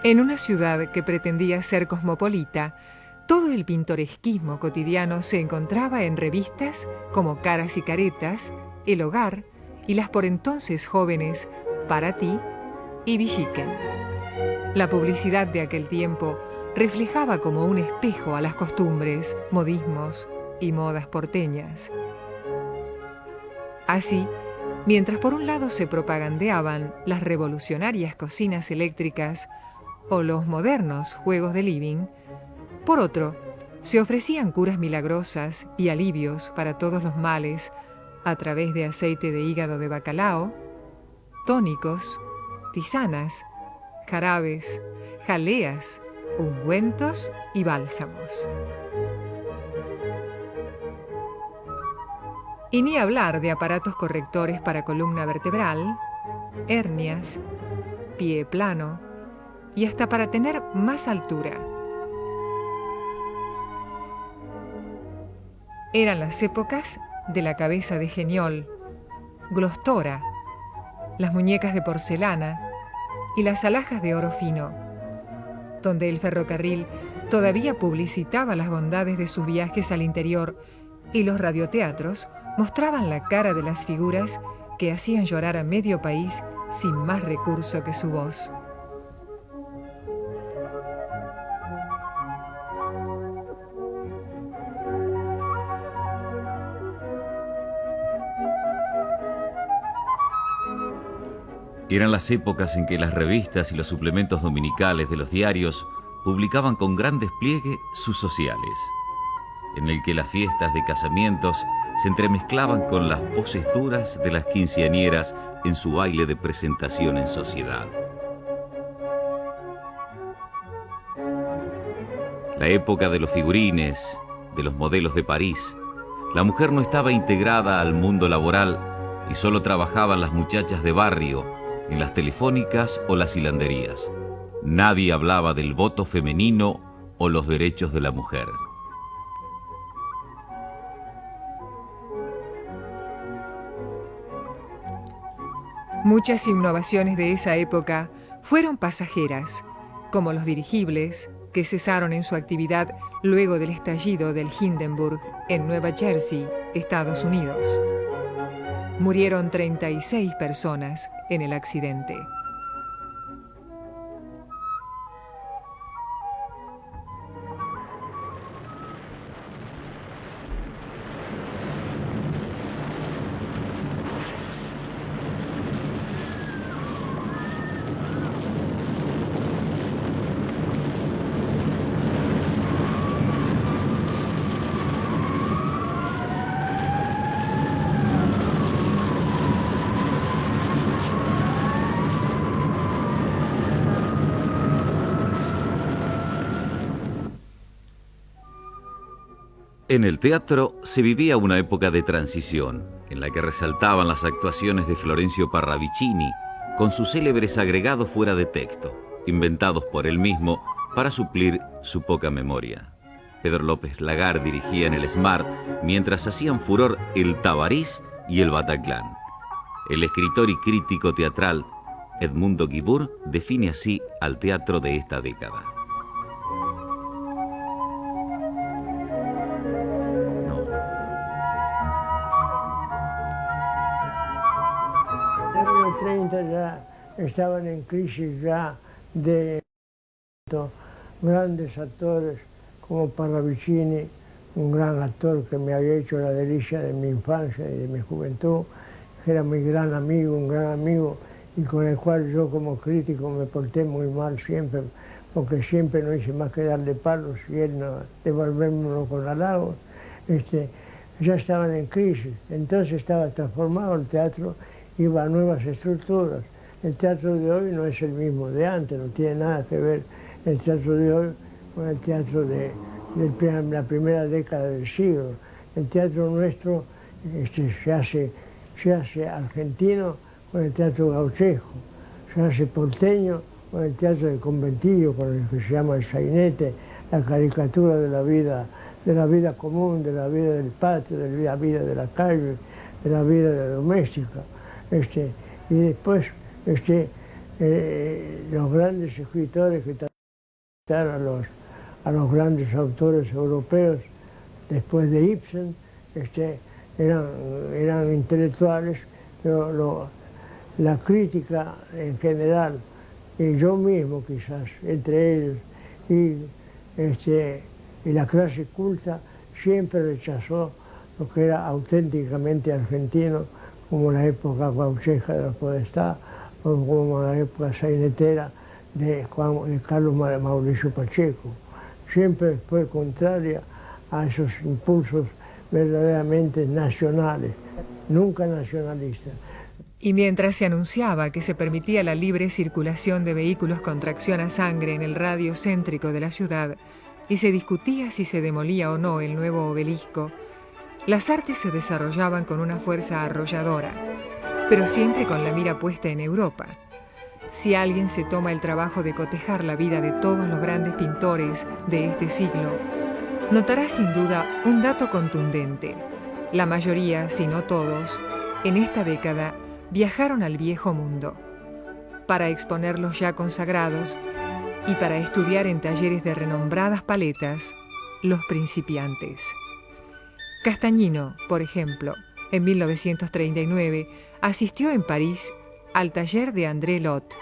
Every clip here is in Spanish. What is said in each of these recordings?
En una ciudad que pretendía ser cosmopolita, todo el pintoresquismo cotidiano se encontraba en revistas como Caras y Caretas, El Hogar y las por entonces jóvenes Para Ti y Villiquen. La publicidad de aquel tiempo reflejaba como un espejo a las costumbres, modismos y modas porteñas. Así, mientras por un lado se propagandeaban las revolucionarias cocinas eléctricas o los modernos juegos de living, por otro, se ofrecían curas milagrosas y alivios para todos los males a través de aceite de hígado de bacalao, tónicos, tisanas, jarabes, jaleas, ungüentos y bálsamos. Y ni hablar de aparatos correctores para columna vertebral, hernias, pie plano y hasta para tener más altura. Eran las épocas de la cabeza de Geniol, Glostora, las muñecas de porcelana y las alhajas de oro fino, donde el ferrocarril todavía publicitaba las bondades de sus viajes al interior y los radioteatros mostraban la cara de las figuras que hacían llorar a medio país sin más recurso que su voz. Eran las épocas en que las revistas y los suplementos dominicales de los diarios publicaban con gran despliegue sus sociales, en el que las fiestas de casamientos se entremezclaban con las poses duras de las quinceañeras en su baile de presentación en sociedad. La época de los figurines, de los modelos de París, la mujer no estaba integrada al mundo laboral y solo trabajaban las muchachas de barrio, en las telefónicas o las hilanderías. Nadie hablaba del voto femenino o los derechos de la mujer. Muchas innovaciones de esa época fueron pasajeras, como los dirigibles, que cesaron en su actividad luego del estallido del Hindenburg en Nueva Jersey, Estados Unidos. Murieron 36 personas en el accidente. En el teatro se vivía una época de transición, en la que resaltaban las actuaciones de Florencio Parravicini, con sus célebres agregados fuera de texto, inventados por él mismo para suplir su poca memoria. Pedro López Lagar dirigía en el Smart, mientras hacían furor el Tabarís y el Bataclan. El escritor y crítico teatral Edmundo Guibur define así al teatro de esta década. Ya estaban en crisis ya de grandes actores como Parravicini, un gran actor que me había hecho la delicia de mi infancia y de mi juventud, que era mi gran amigo, un gran amigo, y con el cual yo como crítico me porté muy mal siempre, porque siempre no hice más que darle palos y él no devolvérmelo con halagos. Ya estaban en crisis, entonces estaba transformado el teatro, iba a nuevas estructuras. El teatro de hoy no es el mismo de antes, no tiene nada que ver el teatro de hoy con el teatro de la primera década del siglo. El teatro nuestro se hace argentino con el teatro gauchesco, se hace porteño con el teatro de conventillo, con el que se llama el sainete, la caricatura de la vida común, de la vida del patio, de la vida de la calle, de la vida doméstica. Y después los grandes escritores que trataron a los grandes autores europeos después de Ibsen, eran intelectuales, pero la crítica en general, y yo mismo quizás, entre ellos, y la clase culta siempre rechazó lo que era auténticamente argentino, como la época gauchesca de la Podestá, o como la época sainetera de Carlos Mauricio Pacheco. Siempre fue contraria a esos impulsos verdaderamente nacionales, nunca nacionalistas. Y mientras se anunciaba que se permitía la libre circulación de vehículos con tracción a sangre en el radio céntrico de la ciudad, y se discutía si se demolía o no el nuevo obelisco, las artes se desarrollaban con una fuerza arrolladora, pero siempre con la mira puesta en Europa. Si alguien se toma el trabajo de cotejar la vida de todos los grandes pintores de este siglo, notará sin duda un dato contundente. La mayoría, si no todos, en esta década viajaron al viejo mundo, para exponer los ya consagrados y para estudiar en talleres de renombradas paletas los principiantes. Castañino, por ejemplo, en 1939 asistió en París al taller de André Lot.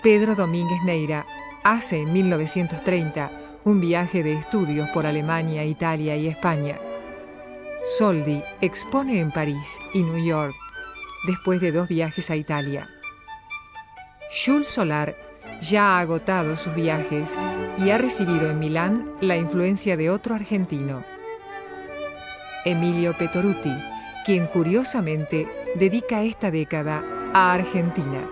Pedro Domínguez Neira hace en 1930 un viaje de estudios por Alemania, Italia y España. Soldi expone en París y New York, después de 2 viajes a Italia. Jules Solar ya ha agotado sus viajes y ha recibido en Milán la influencia de otro argentino, Emilio Petoruti, quien curiosamente dedica esta década a Argentina,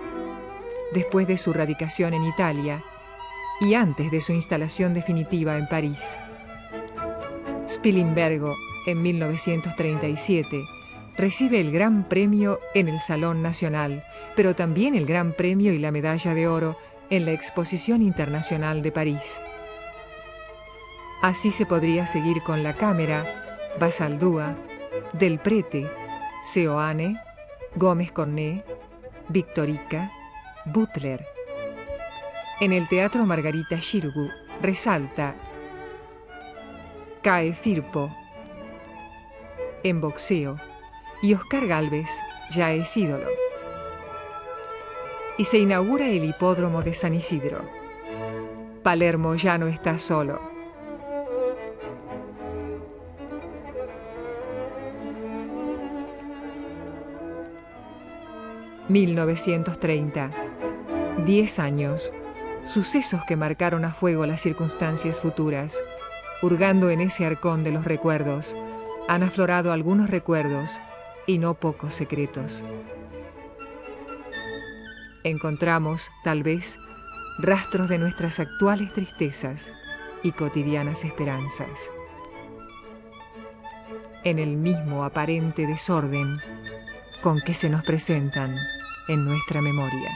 después de su radicación en Italia y antes de su instalación definitiva en París. Spilimbergo, en 1937, recibe el Gran Premio en el Salón Nacional, pero también el Gran Premio y la Medalla de Oro en la Exposición Internacional de París. Así se podría seguir con La Cámara, Basaldúa, Del Prete, Seoane, Gómez Cornet, Victorica, Butler. En el Teatro Margarita Xirgu resalta Cae Firpo, en boxeo, y Oscar Gálvez ya es ídolo. Y se inaugura el hipódromo de San Isidro. Palermo ya no está solo. ...1930... 10 años... sucesos que marcaron a fuego las circunstancias futuras. Hurgando en ese arcón de los recuerdos, han aflorado algunos recuerdos y no pocos secretos. Encontramos, tal vez, rastros de nuestras actuales tristezas y cotidianas esperanzas. En el mismo aparente desorden con que se nos presentan en nuestra memoria.